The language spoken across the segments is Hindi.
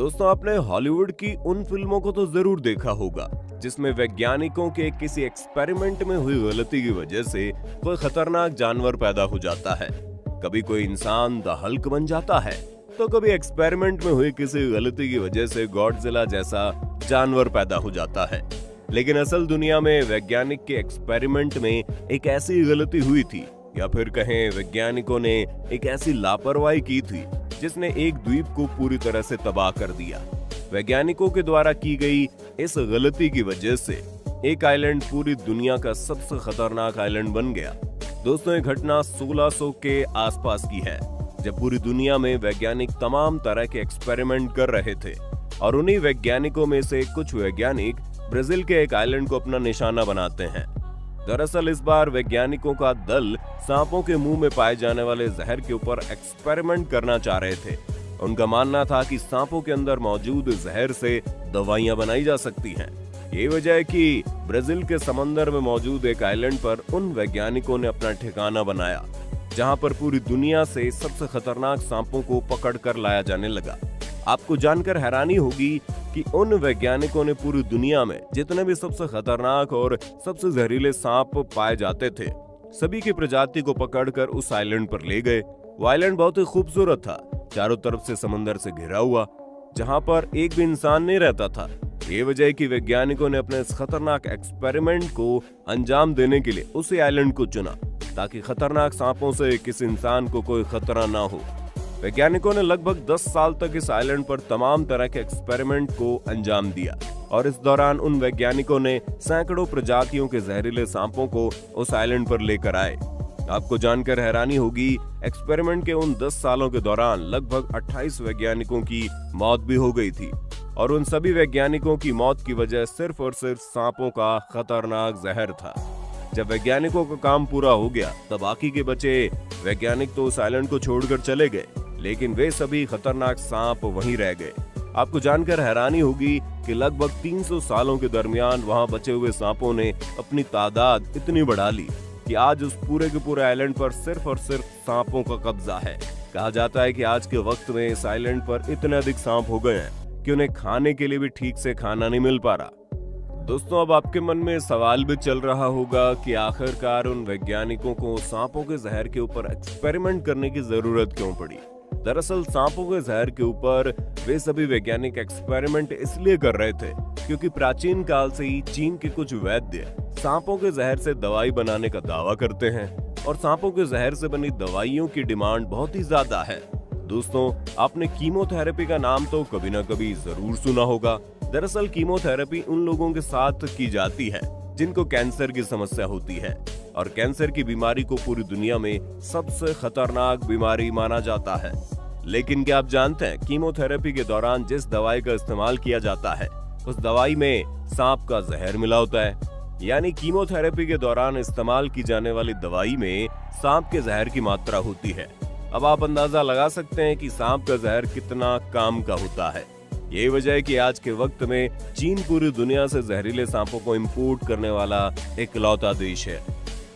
दोस्तों, आपने हॉलीवुड की उन फिल्मों को तो जरूर देखा होगा जिसमें वैज्ञानिकों के किसी एक्सपेरिमेंट में हुई गलती की वजह से कोई खतरनाक जानवर पैदा हो जाता है। कभी कोई इंसान द हल्क बन जाता है, तो कभी एक्सपेरिमेंट में हुई किसी गलती की वजह से गॉडजिला जैसा जानवर पैदा हो जाता है। लेकिन असल दुनिया में वैज्ञानिक के एक्सपेरिमेंट में एक ऐसी गलती हुई थी, या फिर कहें वैज्ञानिकों ने एक ऐसी लापरवाही की थी जिसने एक द्वीप को पूरी तरह से तबाह कर दिया। वैज्ञानिकों के द्वारा की गई इस गलती की वजह से एक आइलैंड पूरी दुनिया का सबसे खतरनाक आइलैंड बन गया। दोस्तों, ये घटना 1600 के आसपास की है, जब पूरी दुनिया में वैज्ञानिक तमाम तरह के एक्सपेरिमेंट कर रहे थे और उन्हीं वैज्ञानिकों में से कुछ वैज्ञानिक ब्राजील के एक आइलैंड को अपना निशाना बनाते हैं। दरअसल इस बार वैज्ञानिकों का दल सांपों के मुंह में पाए जाने वाले जहर के ऊपर एक्सपेरिमेंट करना चाह रहे थे। उनका मानना था कि सांपों के अंदर मौजूद जहर से दवाइयां बनाई जा सकती हैं। यही वजह है कि ब्राजील के समंदर में मौजूद एक आइलैंड पर उन वैज्ञानिकों ने अपना ठिकाना बनाया, जहां पर पूरी दुनिया से सबसे खतरनाक सांपों को पकड़ कर लाया जाने लगा। आपको जानकर हैरानी होगी कि उन वैज्ञानिकों ने पूरी दुनिया में जितने भी सबसे खतरनाक और सबसे जहरीले सांप पाए जाते थे, सभी की प्रजाति को पकड़कर उस आइलैंड पर ले गए। वो आइलैंड बहुत ही खूबसूरत था, चारों तरफ से समंदर से घिरा हुआ, जहां पर एक भी इंसान नहीं रहता था। ये वजह है कि वैज्ञानिकों ने अपने इस खतरनाक एक्सपेरिमेंट को अंजाम देने के लिए उसी आइलैंड को चुना, ताकि खतरनाक सांपों से किसी इंसान को कोई खतरा ना हो। वैज्ञानिकों ने लगभग 10 साल तक इस आइलैंड पर तमाम तरह के एक्सपेरिमेंट को अंजाम दिया और इस दौरान उन वैज्ञानिकों ने सैकड़ों प्रजातियों के जहरीले सांपों को उस आइलैंड पर लेकर आए। आपको जानकर हैरानी होगी, एक्सपेरिमेंट के उन 10 सालों के दौरान लगभग 28 वैज्ञानिकों की मौत भी हो गई थी, और उन सभी वैज्ञानिकों की मौत की वजह सिर्फ और सिर्फ सांपों का खतरनाक जहर था। जब वैज्ञानिकों का काम पूरा हो गया, तब बाकी के बचे वैज्ञानिक तो उस आइलैंड को छोड़कर चले गए, लेकिन वे सभी खतरनाक सांप वहीं रह गए। आपको जानकर हैरानी होगी कि लगभग 300 सालों के दरमियान वहां बचे हुए सांपों ने अपनी तादाद इतनी बढ़ा ली कि आज उस पूरे के पूरे आइलैंड पर सिर्फ और सिर्फ सांपों का कब्जा है। कहा जाता है कि आज के वक्त में इस आइलैंड पर इतने अधिक सांप हो गए हैं कि उन्हें खाने के लिए भी ठीक से खाना नहीं मिल पा रहा। दोस्तों, अब आपके मन में सवाल भी चल रहा होगा कि आखिरकार उन वैज्ञानिकों को सांपों के जहर के ऊपर एक्सपेरिमेंट करने की जरूरत क्यों पड़ी। दरअसल सांपों के जहर के ऊपर वे सभी वैज्ञानिक एक्सपेरिमेंट इसलिए कर रहे थे क्योंकि प्राचीन काल से ही चीन के कुछ वैद्य सांपों के जहर से दवाई बनाने का दावा करते हैं, और सांपों के जहर से बनी दवाइयों की डिमांड बहुत ही ज्यादा है। दोस्तों, आपने कीमोथेरेपी का नाम तो कभी ना कभी जरूर सुना होगा। दरअसल कीमोथेरेपी उन लोगों के साथ की जाती है जिनको कैंसर की समस्या होती है, और कैंसर की बीमारी को पूरी दुनिया में सबसे खतरनाक बीमारी माना जाता है। लेकिन क्या आप जानते हैं, कीमोथेरेपी के दौरान जिस दवाई का इस्तेमाल किया जाता है, उस दवाई में सांप का जहर मिला होता है। यानी कीमोथेरेपी के दौरान इस्तेमाल की जाने वाली दवाई में सांप के जहर की मात्रा होती है। अब आप अंदाजा लगा सकते हैं कि सांप का जहर कितना काम का होता है। यही वजह है कि आज के वक्त में चीन पूरी दुनिया से जहरीले सांपों को इंपोर्ट करने वाला इकलौता देश है।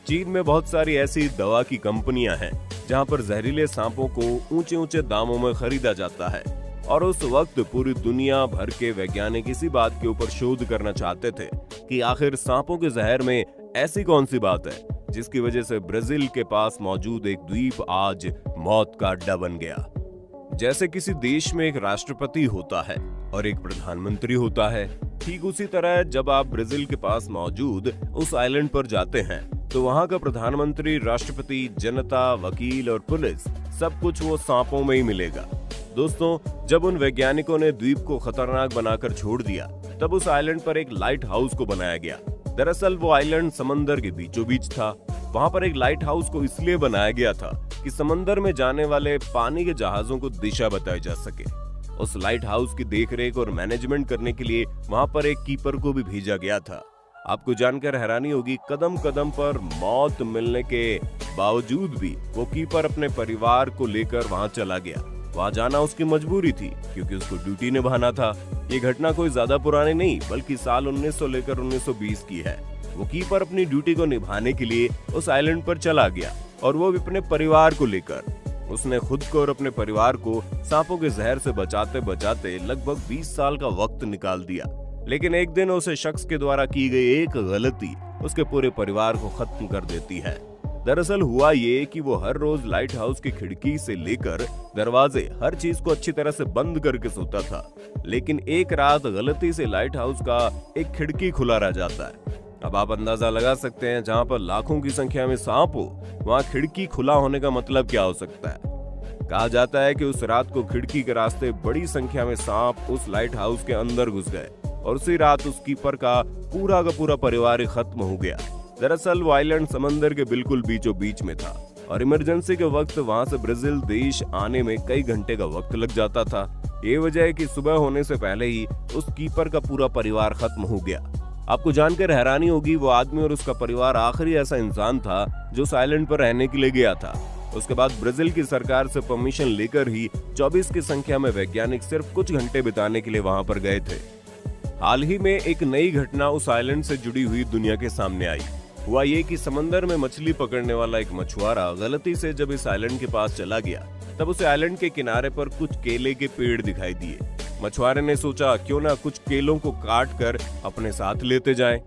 चीन में बहुत सारी ऐसी दवा की कंपनियां हैं जहां पर जहरीले सांपों को ऊंचे ऊंचे दामों में खरीदा जाता है, और उस वक्त पूरी दुनिया भर के वैज्ञानिक इसी बात के ऊपर शोध करना चाहते थे कि आखिर सांपों के जहर में ऐसी कौन सी बात है जिसकी वजह से ब्राजील के पास मौजूद एक द्वीप आज मौत का अड्डा बन गया। जैसे किसी देश में एक राष्ट्रपति होता है और एक प्रधानमंत्री होता है, ठीक उसी तरह जब आप ब्राजील के पास मौजूद उस आइलैंड पर जाते हैं, तो वहां का प्रधानमंत्री, राष्ट्रपति, जनता, वकील और पुलिस सब कुछ वो सांपों में ही मिलेगा। दोस्तों, जब उन वैज्ञानिकों ने द्वीप को खतरनाक बनाकर छोड़ दिया, तब उस आइलैंड पर एक लाइट हाउस को बनाया गया। दरअसल वो आइलैंड समंदर के बीचों बीच था। वहां पर एक लाइट हाउस को इसलिए बनाया गया था कि समंदर में जाने वाले पानी के जहाजों को दिशा बताई जा सके। उस लाइट हाउस की देखरेख और मैनेजमेंट करने के लिए वहां पर एक कीपर को भी भेजा गया था। आपको जानकर हैरानी होगी, कदम कदम पर मौत मिलने के बावजूद भी वो कीपर अपने परिवार को लेकर वहां चला गया। वहां जाना उसकी मजबूरी थी क्योंकि उसको ड्यूटी निभाना था। ये घटना कोई ज्यादा पुरानी नहीं, बल्कि साल 1900 लेकर 1920 की है। वो कीपर अपनी ड्यूटी को निभाने के लिए उस आइलैंड पर चला गया, और वो भी अपने परिवार को लेकर। उसने खुद को और अपने परिवार को सांपों के जहर से बचाते बचाते लगभग 20 साल का वक्त निकाल दिया। लेकिन एक दिन उस शख्स के द्वारा की गई एक गलती उसके पूरे परिवार को खत्म कर देती है। दरअसल हुआ ये कि वो हर रोज लाइट हाउस की खिड़की से लेकर दरवाजे हर चीज को अच्छी तरह से बंद करके सोता था। लेकिन एक रात गलती से लाइट हाउस का एक खिड़की खुला रह जाता है। अब आप अंदाजा लगा सकते हैं, जहां पर लाखों की संख्या में सांप हो वहां खिड़की खुला होने का मतलब क्या हो सकता है। कहा जाता है कि उस रात को खिड़की के रास्ते बड़ी संख्या में सांप उस लाइट हाउस के अंदर घुस गए और उसी रात उस कीपर का पूरा परिवार खत्म हो गया। दरअसल वो आइलैंड समंदर के बिल्कुल बीचों बीच में था और इमरजेंसी के वक्त वहां से ब्राजील देश आने में कई घंटे का वक्त लग जाता था। ये वजह है कि सुबह होने से पहले ही उस कीपर का पूरा परिवार खत्म हो गया। आपको जानकर हैरानी होगी, वो आदमी और उसका परिवार आखिरी ऐसा इंसान था जो उस आइलैंड पर रहने के लिए गया था। उसके बाद ब्राजील की सरकार से परमिशन लेकर ही 24 की संख्या में वैज्ञानिक सिर्फ कुछ घंटे बिताने के लिए वहां पर गए थे। हाल ही में एक नई घटना उस आइलैंड से जुड़ी हुई दुनिया के सामने आई। हुआ ये कि समंदर में मछली पकड़ने वाला एक मछुआरा गलती से जब इस आइलैंड के पास चला गया तब उसे आइलैंड के किनारे पर कुछ केले के पेड़ दिखाई दिए। मछुआरे ने सोचा क्यों ना कुछ केलों को काट कर अपने साथ लेते जाएं।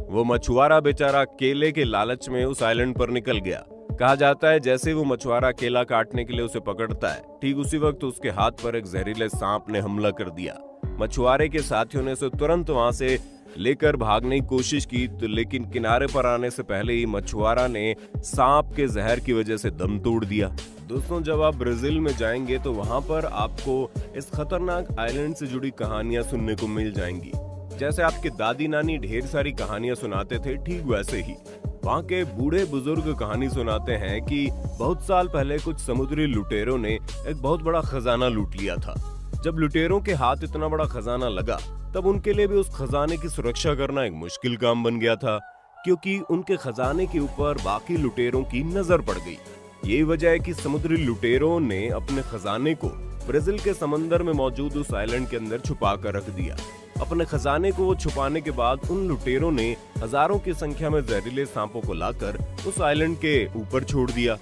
वो मछुआरा बेचारा केले के लालच में उस आइलैंड पर निकल गया। कहा जाता है जैसे वो मछुआरा केला काटने के लिए उसे पकड़ता है, ठीक उसी वक्त उसके हाथ पर एक जहरीले सांप ने हमला कर दिया। मछुआरे के साथियों ने उसे तुरंत वहां से लेकर भागने की कोशिश की, लेकिन किनारे पर आने से पहले ही मछुआरा ने सांप के जहर की वजह से दम तोड़ दिया। दोस्तों, जब आप ब्राजील में जाएंगे तो वहां पर आपको इस खतरनाक आइलैंड से जुड़ी कहानियां सुनने को मिल जाएंगी। जैसे आपके दादी नानी ढेर सारी कहानियां सुनाते थे, ठीक वैसे ही वहाँ के बूढ़े बुजुर्ग कहानी सुनाते हैं कि बहुत साल पहले कुछ समुद्री लुटेरों ने एक बहुत बड़ा खजाना लूट लिया था। जब लुटेरों के हाथ इतना बड़ा खजाना लगा तब उनके लिए भी उस खजाने की सुरक्षा करना एक मुश्किल काम बन गया था, क्योंकि उनके खजाने के ऊपर बाकी लुटेरों की नजर पड़ गई। यही वजह है कि समुद्री लुटेरों ने अपने खजाने को ब्राजील के समंदर में मौजूद उस आइलैंड के अंदर छुपा कर रख दिया। अपने खजाने को छुपाने के बाद उन लुटेरों ने हजारों की संख्या में जहरीले सांपों को लाकर उस आइलैंड के ऊपर छोड़ दिया।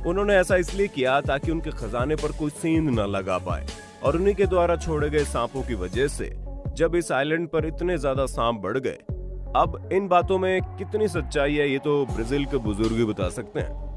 उन्होंने ऐसा इसलिए किया ताकि उनके खजाने पर कोई सेंध न लगा पाए, और उन्हीं के द्वारा छोड़े गए सांपों की वजह से जब इस आइलैंड पर इतने ज्यादा सांप बढ़ गए। अब इन बातों में कितनी सच्चाई है ये तो ब्राजील के बुजुर्ग ही बता सकते हैं।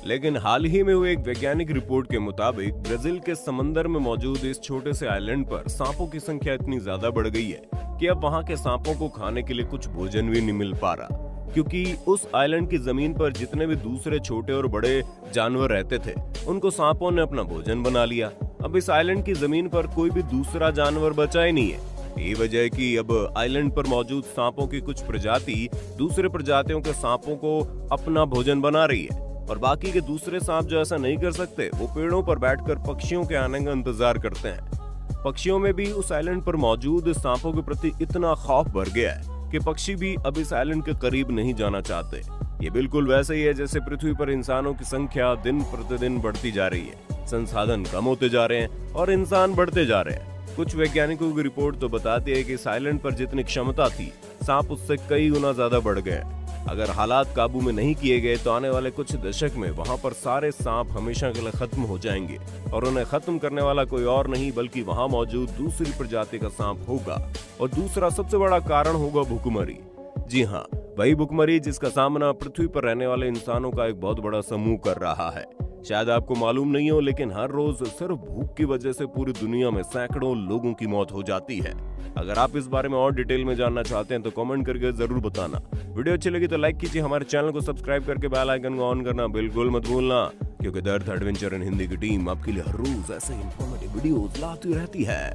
लेकिन हाल ही में हुई एक वैज्ञानिक रिपोर्ट के मुताबिक ब्राजील के समंदर में मौजूद इस छोटे से आइलैंड पर सांपों की संख्या इतनी ज्यादा बढ़ गई है कि अब वहां के सांपों को खाने के लिए कुछ भोजन भी नहीं मिल पा रहा, क्योंकि उस आइलैंड की जमीन पर जितने भी दूसरे छोटे और बड़े जानवर रहते थे उनको सांपों ने अपना भोजन बना लिया। अब इस आइलैंड की जमीन पर कोई भी दूसरा जानवर बचा ही नहीं है। यही वजह है कि अब आइलैंड पर मौजूद सांपों की कुछ प्रजाति दूसरे प्रजातियों के सांपों को अपना भोजन बना रही है, और बाकी के दूसरे सांप जो ऐसा नहीं कर सकते वो पेड़ों पर बैठकर पक्षियों के आने का इंतजार करते हैं। पक्षियों में भी उस आइलैंड पर मौजूद सांपों के प्रति इतना खौफ भर गया है कि पक्षी भी अब इस आइलैंड के करीब नहीं जाना चाहते। ये बिल्कुल वैसे ही है जैसे पृथ्वी पर इंसानों की संख्या दिन प्रतिदिन बढ़ती जा रही है, संसाधन कम होते जा रहे हैं और इंसान बढ़ते जा रहे हैं। कुछ वैज्ञानिकों की रिपोर्ट तो बताती है कि इस आइलैंड पर जितनी क्षमता थी सांप उससे कई गुना ज्यादा बढ़ गए। अगर हालात काबू में नहीं किए गए तो आने वाले कुछ दशक में वहां पर सारे सांप हमेशा के लिए खत्म हो जाएंगे, और उन्हें खत्म करने वाला कोई और नहीं बल्कि वहां मौजूद दूसरी प्रजाति का सांप होगा। और दूसरा सबसे बड़ा कारण होगा भुखमरी। जी हाँ, वही भुखमरी जिसका सामना पृथ्वी पर रहने वाले इंसानों का एक बहुत बड़ा समूह कर रहा है। शायद आपको मालूम नहीं हो, लेकिन हर रोज सिर्फ भूख की वजह से पूरी दुनिया में सैकड़ों लोगों की मौत हो जाती है। अगर आप इस बारे में और डिटेल में जानना चाहते हैं तो कमेंट करके जरूर बताना। वीडियो अच्छी लगी तो लाइक कीजिए, हमारे चैनल को सब्सक्राइब करके बेल आइकन को ऑन करना बिल्कुल मत भूलना, क्योंकि the earth adventure in Hindi की टीम आपके लिए हर रोज ऐसे इंफॉर्मेटिव वीडियोस लाती रहती है।